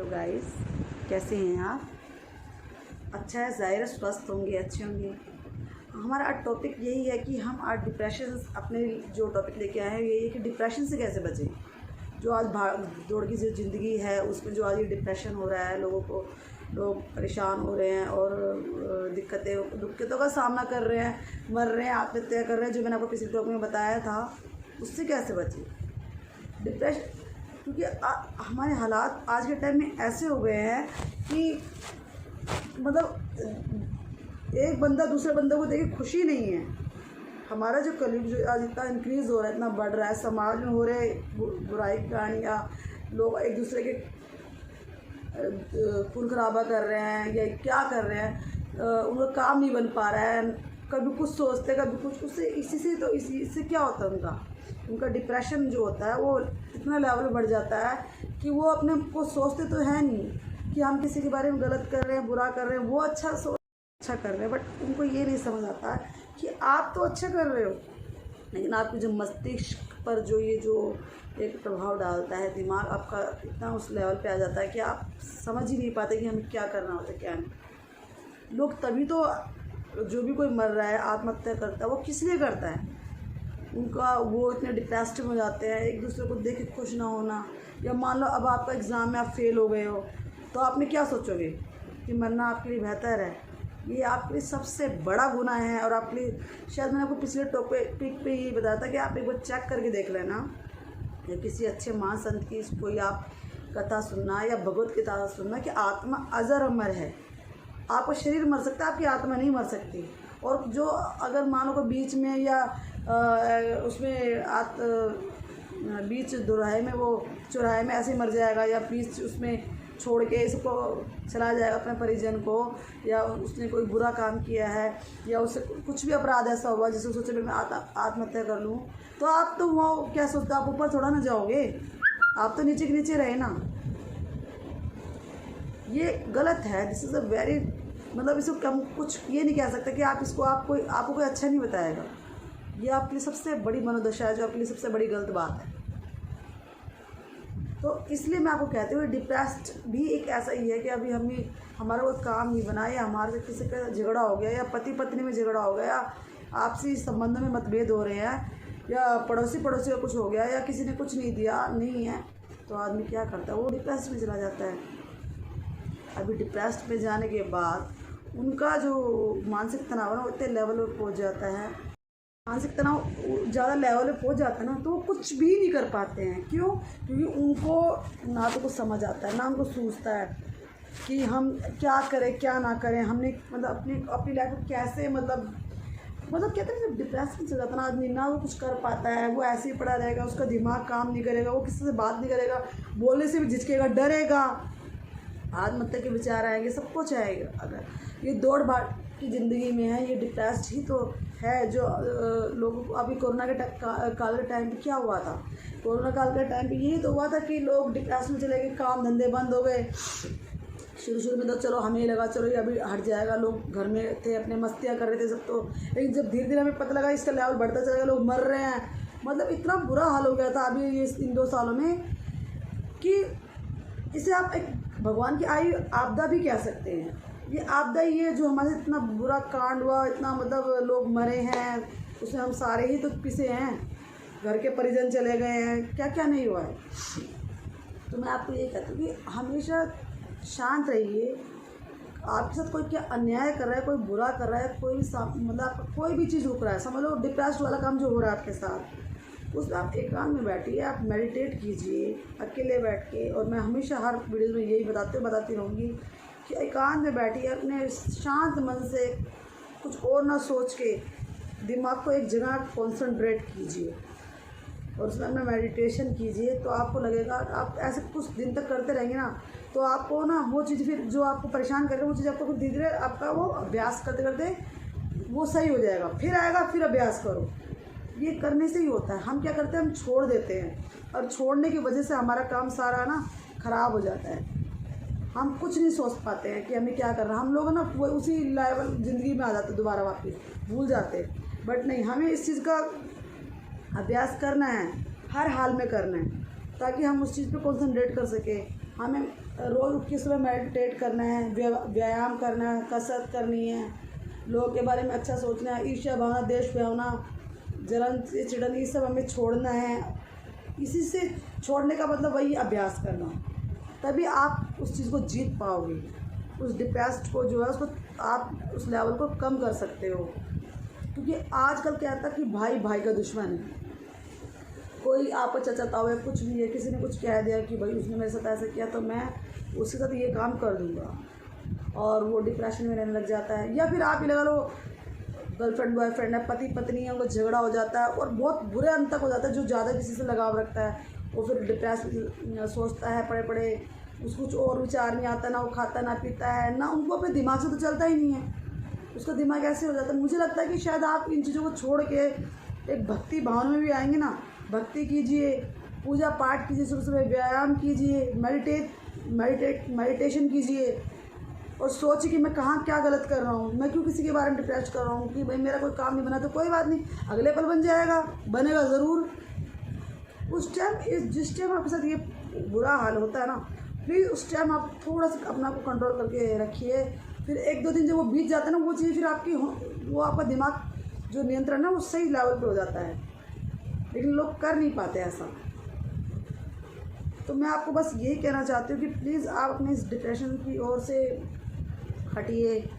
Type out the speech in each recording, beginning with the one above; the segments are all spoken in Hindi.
हेलो गाइस, कैसे हैं आप? अच्छा है, ज़ाहिर है स्वस्थ होंगे, अच्छे होंगे। हमारा आज टॉपिक यही है कि हम आज डिप्रेशन अपने जो टॉपिक लेके आए हैं यही है कि डिप्रेशन से कैसे बचें। जो आज भाग दौड़ की जो ज़िंदगी है उसमें जो आज ये डिप्रेशन हो रहा है, लोग परेशान हो रहे हैं और दिक्कतों का सामना कर रहे हैं, मर रहे हैं, आत्महत्या कर रहे हैं। जो मैंने आपको पिछले टॉपिक में बताया था, उससे कैसे बचें डिप्रेशन। क्योंकि हमारे हालात आज के टाइम में ऐसे हो गए हैं कि मतलब एक बंदा दूसरे बंदे को देख के खुशी नहीं है। हमारा जो कलयुग जो आज इतना इंक्रीज़ हो रहा है, इतना बढ़ रहा है, समाज में हो रहे बुराई की कहानियाँ, लोग एक दूसरे के खून खराबा कर रहे हैं या क्या कर रहे हैं, उनका काम नहीं बन पा रहा है, कभी कुछ सोचते कभी कुछ, उससे इससे क्या होता है, उनका डिप्रेशन जो होता है वो इतना लेवल बढ़ जाता है कि वो अपने को सोचते तो है नहीं कि हम किसी के बारे में गलत कर रहे हैं, बुरा कर रहे हैं। वो अच्छा कर रहे हैं, बट उनको ये नहीं समझ आता है कि आप तो अच्छा कर रहे हो, लेकिन आपके जो मस्तिष्क पर जो एक प्रभाव डालता है, दिमाग आपका इतना उस लेवल पे आ जाता है कि आप समझ ही नहीं पाते कि हमें क्या करना होता है क्या नहीं। लोग तभी तो, जो भी कोई मर रहा है, आत्महत्या करता है, वो किस लिए करता है? उनका वो इतने डिप्रेस्ड हो जाते हैं, एक दूसरे को देख के खुश ना होना। या मान लो अब आपका एग्ज़ाम में आप फेल हो गए हो, तो आपने क्या सोचोगे कि मरना आपके लिए बेहतर है। ये आपके लिए सबसे बड़ा गुनाह है। और आपके लिए, शायद मैंने आपको पिछले टॉपिक पे ही बताया था कि आप एक बार चेक करके देख लेना, या किसी अच्छे महासंत की कोई आप कथा सुनना या भगवत गीता सुनना कि आत्मा अजर अमर है। आपका शरीर मर सकता है, आपकी आत्मा नहीं मर सकती। और जो अगर मानो को बीच में या उसमें बीच चौराहे में ऐसे ही मर जाएगा, या बीच उसमें छोड़ के इसको चला जाएगा अपने परिजन को, या उसने कोई बुरा काम किया है, या उससे कुछ भी अपराध ऐसा हुआ जिससे सोचे मैं आत्महत्या कर लूँ, तो आप तो वो क्या सोचते, आप ऊपर थोड़ा ना जाओगे, आप तो नीचे के नीचे रहे ना। ये गलत है। दिस इज़ अ वेरी, मतलब इसको हम कुछ ये नहीं कह सकते कि आपको कोई अच्छा नहीं बताएगा। ये आपके लिए सबसे बड़ी मनोदशा है, जो आपके लिए सबसे बड़ी गलत बात है। तो इसलिए मैं आपको कहती हूँ, डिप्रेस्ड भी एक ऐसा ही है कि अभी हमारा कोई काम नहीं बना, या हमारे से किसी का झगड़ा हो गया, या पति पत्नी में झगड़ा हो गया, या आपसी संबंधों में मतभेद हो रहे हैं, या पड़ोसी का कुछ हो गया, या किसी ने कुछ नहीं दिया नहीं है, तो आदमी क्या करता है, वो डिप्रेस्ड में चला जाता है। अभी डिप्रेस्ड में जाने के बाद उनका जो मानसिक तनाव है ना, उतने लेवल पर पहुँच जाता है, मानसिक तनाव ज़्यादा लेवल पे पहुँच जाता है ना, तो वो कुछ भी नहीं कर पाते हैं। क्यों? क्योंकि उनको ना तो कुछ समझ आता है, ना उनको सूझता है कि हम क्या करें क्या ना करें, हमने मतलब अपनी लाइफ को कैसे मतलब कहते हैं जब डिप्रेशन से जाता है ना आदमी, ना वो कुछ कर पाता है, वो ऐसे ही पड़ा रहेगा, उसका दिमाग काम नहीं करेगा, वो किसी से बात नहीं करेगा, बोलने से भी झिझकेगा, डरेगा, आत्महत्या के विचार आएंगे, सब कुछ आएगा। अगर ये दौड़ भाग की ज़िंदगी में है, ये डिप्रेस्ड ही तो है। जो लोगों को अभी कोरोना के काल के टाइम पे क्या हुआ था, कोरोना काल के टाइम पे यही तो हुआ था कि लोग डिप्रेशन में चले गए, काम धंधे बंद हो गए। शुरू में तो चलो हमें लगा चलो ये अभी हट जाएगा, लोग घर में थे, अपने मस्तियाँ कर रहे थे सब, तो लेकिन जब धीरे धीरे हमें पता लगा इसका लेवल बढ़ता चलेगा, लोग मर रहे हैं, मतलब इतना बुरा हाल हो गया था अभी ये इन 2 सालों में कि इसे आप एक भगवान की आई आपदा भी कह सकते हैं। ये आपदा ही है जो हमारे इतना बुरा कांड हुआ, इतना मतलब लोग मरे हैं, उसमें हम सारे ही तो पिसे हैं, घर के परिजन चले गए हैं, क्या क्या नहीं हुआ है। तो मैं आपको ये कहती हूँ कि हमेशा शांत रहिए। आपके साथ कोई क्या अन्याय कर रहा है, कोई बुरा कर रहा है, कोई मतलब कोई भी चीज़ रुक रहा है, समझ लो डिप्रेस्ड वाला काम जो हो रहा है आपके साथ, उसमें आप एकांत में बैठिए, आप मेडिटेट कीजिए अकेले बैठ के। और मैं हमेशा हर वीडियो में यही बताती रहूँगी कि एकांत में बैठिए, अपने शांत मन से कुछ और ना सोच के दिमाग को एक जगह कॉन्सेंट्रेट कीजिए, और उसमें अपना मेडिटेशन कीजिए। तो आपको लगेगा, आप ऐसे कुछ दिन तक करते रहेंगे ना, तो आपको ना वो चीज़ फिर जो आपको परेशान करेगा, वो चीज़ आपको फिर धीरे धीरे आपका वो अभ्यास करते करते वो सही हो जाएगा, फिर आएगा, फिर अभ्यास करो। ये करने से ही होता है। हम क्या करते हैं, हम छोड़ देते हैं, और छोड़ने की वजह से हमारा काम सारा ना ख़राब हो जाता है। हम कुछ नहीं सोच पाते हैं कि हमें क्या करना, हम लोग ना वो उसी लेवल ज़िंदगी में आ जाते, दोबारा वापस भूल जाते हैं। बट नहीं, हमें इस चीज़ का अभ्यास करना है, हर हाल में करना है, ताकि हम उस चीज़ पे कंसंट्रेट कर सकें। हमें रोज़ उठ के सुबह मेडिटेट करना है, व्यायाम करना है, कसरत करनी है, लोगों के बारे में अच्छा सोचना है, ईर्ष्या भावना, देश भावना, जलन चिड़न, ये सब हमें छोड़ना है। इसी से छोड़ने का मतलब वही अभ्यास करना, तभी आप उस चीज़ को जीत पाओगे। उस डिप्रेस्ड को जो है उसको आप उस लेवल को कम कर सकते हो। क्योंकि आजकल क्या था कि भाई भाई का दुश्मन है। कोई आपको चचाता हुआ कुछ भी है, किसी ने कुछ कह दिया कि भाई उसने मेरे साथ ऐसा किया तो मैं उसके साथ ये काम कर दूँगा, और वो डिप्रेशन में रहने लग जाता है। या फिर आप ही लगा लो गर्लफ्रेंड बॉयफ्रेंड है, पति पत्नी है, उनका झगड़ा हो जाता है और बहुत बुरे अंत तक हो जाता है। जो ज़्यादा किसी से लगाव रखता है वो फिर डिप्रेस सोचता है, पड़े पड़े उसको कुछ और विचार नहीं आता, ना वो खाता ना पीता है, ना उनको अपने दिमाग से तो चलता ही नहीं है। उसका दिमाग ऐसे हो जाता है। मुझे लगता है कि शायद आप इन चीज़ों को छोड़ के एक भक्ति भावना में भी आएंगे ना। भक्ति कीजिए, पूजा पाठ कीजिए, सुबह सुबह व्यायाम कीजिए, मेडिटेशन कीजिए और सोचिए कि मैं कहाँ क्या गलत कर रहा हूँ, मैं क्यों किसी के बारे में डिप्रेस कर रहा हूँ कि भाई मेरा कोई काम नहीं बना तो कोई बात नहीं, अगले पल बन जाएगा, बनेगा ज़रूर। उस टाइम जिस टाइम आपके साथ ये बुरा हाल होता है ना, प्लीज़ उस टाइम आप थोड़ा सा अपना को कंट्रोल करके रखिए। फिर 1-2 दिन जब वो बीत जाता है ना, वो चीज़ फिर वो आपका दिमाग जो नियंत्रण है ना वो सही लेवल पे हो जाता है। लेकिन लोग कर नहीं पाते ऐसा। तो मैं आपको बस यही कहना चाहती हूँ कि प्लीज़ आप अपने इस डिप्रेशन की ओर से हटिए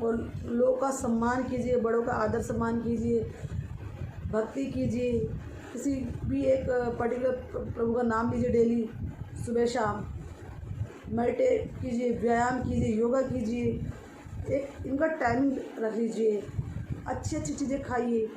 और लोगों का सम्मान कीजिए, बड़ों का आदर सम्मान कीजिए, भक्ति कीजिए, किसी भी एक पर्टिकुलर प्रभु का नाम लीजिए डेली सुबह शाम, मेडिटेट कीजिए, व्यायाम कीजिए, योगा कीजिए, एक इनका टाइमिंग रख लीजिए, अच्छी अच्छी चीज़ें खाइए,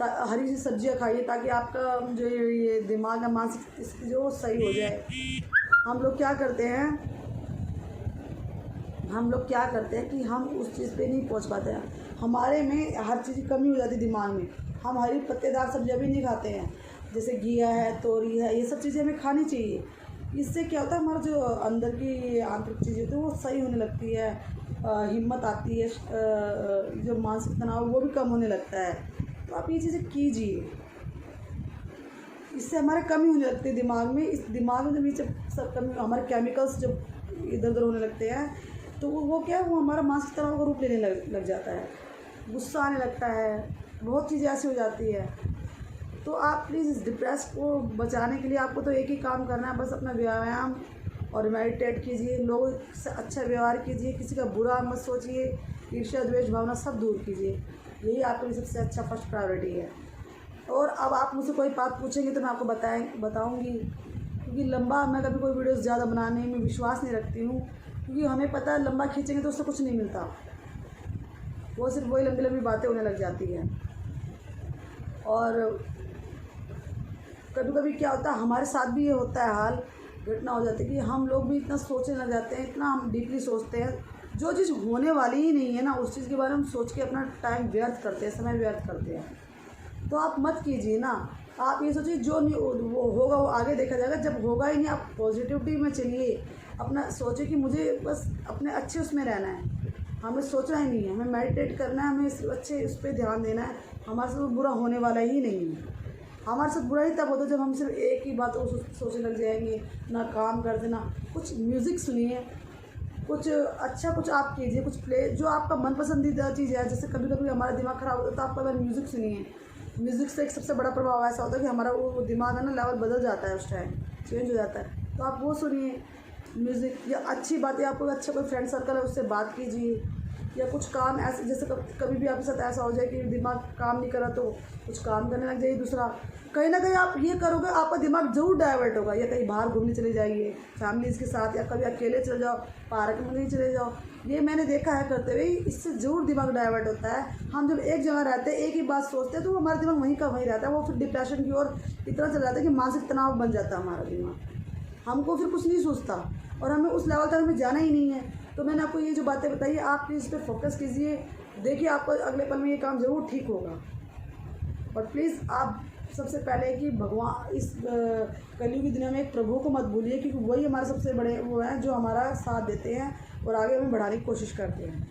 हरी सी सब्जियां खाइए ताकि आपका जो ये दिमाग है मानसिक स्थिति जो वो सही हो जाए। हम लोग क्या करते हैं कि हम उस चीज़ पे नहीं पहुंच पाते हैं। हमारे में हर चीज़ की कमी हो जाती है दिमाग में। हम हरी पत्तेदार सब्जियां भी नहीं खाते हैं, जैसे घिया है, तोरी है, ये सब चीज़ें हमें खानी चाहिए। इससे क्या होता है, हमारा जो अंदर की आंतरिक चीज़ें होती है वो सही होने लगती है, हिम्मत आती है, जो मानसिक तनाव वो भी कम होने लगता है। तो आप ये चीज़ें कीजिए, इससे हमारे कमी होने लगती है दिमाग में। इस दिमाग में जब ये सब कमी, हमारे केमिकल्स जब इधर उधर होने लगते हैं तो वो क्या है, वो हमारा मानसिक तनाव का रूप लेने लग जाता है, गुस्सा आने लगता है, बहुत चीज़ें ऐसी हो जाती है। तो आप प्लीज़ इस डिप्रेस को बचाने के लिए आपको तो एक ही काम करना है, बस अपना व्यायाम और मेडिटेट कीजिए, लोगों से अच्छा व्यवहार कीजिए, किसी का बुरा मत सोचिए, ईर्ष्या द्वेष भावना सब दूर कीजिए। यही आपके लिए सबसे अच्छा फर्स्ट प्रायोरिटी है। और अब आप मुझसे कोई बात पूछेंगे तो मैं आपको बताऊंगी, क्योंकि लंबा मैं कभी कोई वीडियोस ज़्यादा बनाने में विश्वास नहीं रखती हूँ, क्योंकि हमें पता है लंबा खींचेंगे तो उससे कुछ नहीं मिलता, वो सिर्फ वही लंबी लंबी बातें होने लग जाती हैं। और कभी कभी क्या होता है, हमारे साथ भी ये होता है, हाल घटना हो जाती है कि हम लोग भी इतना सोचने लग जाते हैं, इतना हम डीपली सोचते हैं, जो चीज़ होने वाली ही नहीं है ना उस चीज़ के बारे में सोच के अपना टाइम व्यर्थ करते हैं, समय व्यर्थ करते हैं। तो आप मत कीजिए ना, आप ये सोचिए जो नहीं वो होगा वो आगे देखा जाएगा। जब होगा ही नहीं, आप पॉजिटिविटी में चलिए, अपना सोचिए कि मुझे बस अपने अच्छे उसमें रहना है, हमें सोचना ही नहीं है, हमें मेडिटेट करना है, हमें अच्छे उस पर ध्यान देना है। हमारे साथ बुरा होने वाला ही नहीं है। हमारे साथ बुरा ही तब होता है जब हम सिर्फ एक ही बात सोचने लग जाएंगे, ना काम कर देना। कुछ म्यूज़िक सुनिए, कुछ अच्छा कुछ आप कीजिए, कुछ प्ले जो आपका मन पसंदीदा चीज़ है। जैसे कभी कभी हमारा दिमाग ख़राब होता है तो आप कभी म्यूज़िक सुनिए। म्यूज़िक से एक सबसे बड़ा प्रभाव ऐसा होता है कि हमारा वो दिमाग है ना लेवल बदल जाता है, उस टाइम चेंज हो जाता है। तो आप वो सुनिए म्यूज़िक, या अच्छी बातें, आपको अच्छा कोई फ्रेंड सर्कल है उससे बात कीजिए, या कुछ काम ऐसे जैसे कभी भी आपके साथ ऐसा हो जाए कि दिमाग काम नहीं करा तो कुछ काम करने लग जाइए दूसरा। कहीं ना कहीं आप ये करोगे आपका दिमाग ज़रूर डाइवर्ट होगा, या कहीं बाहर घूमने चले जाइए फैमिलीज़ के साथ, या कभी अकेले चले जाओ, पार्क में नहीं चले जाओ। ये मैंने देखा है करते हुए, इससे ज़रूर दिमाग डाइवर्ट होता है। हम जब एक जगह रहते हैं, एक ही बात सोचते हैं, तो हमारा दिमाग वहीं का वहीं रहता है। वो फिर डिप्रेशन की ओर इतना चल जाता है कि मानसिक तनाव बन जाता है हमारा दिमाग, हमको फिर कुछ नहीं सोचता और हमें उस लेवल तक हमें जाना ही नहीं है। तो मैंने आपको ये जो बातें बताई है, आप प्लीज़ इस पर फोकस कीजिए, देखिए आपको अगले पल में ये काम ज़रूर ठीक होगा। और प्लीज़ आप सबसे पहले कि भगवान इस कलयुग की दुनिया में एक प्रभु को मत भूलिए, क्योंकि वही हमारे सबसे बड़े वो हैं जो हमारा साथ देते हैं और आगे हमें बढ़ाने की कोशिश करते हैं।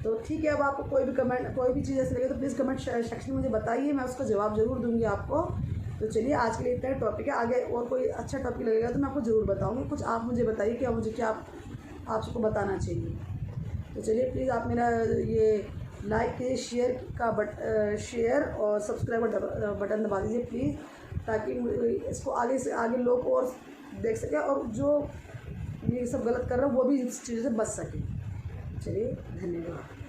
तो ठीक है, अब आपको कोई भी कमेंट कोई भी चीज़ ऐसी लगे तो प्लीज़ कमेंट सेक्शन में मुझे बताइए, मैं उसका जवाब ज़रूर दूँगी आपको। तो चलिए आज के लिए इतना टॉपिक है, आगे और कोई अच्छा टॉपिक लगेगा तो मैं आपको ज़रूर बताऊँगी। कुछ आप मुझे बताइए कि मुझे क्या आप सबको बताना चाहिए। तो चलिए प्लीज़ आप मेरा ये लाइक कीजिए, शेयर और सब्सक्राइब बटन दबा दीजिए प्लीज़, ताकि इसको आगे से आगे लोग और देख सकें और जो ये सब गलत कर रहे हैं वो भी इस चीज़ों से बच सकें। चलिए धन्यवाद।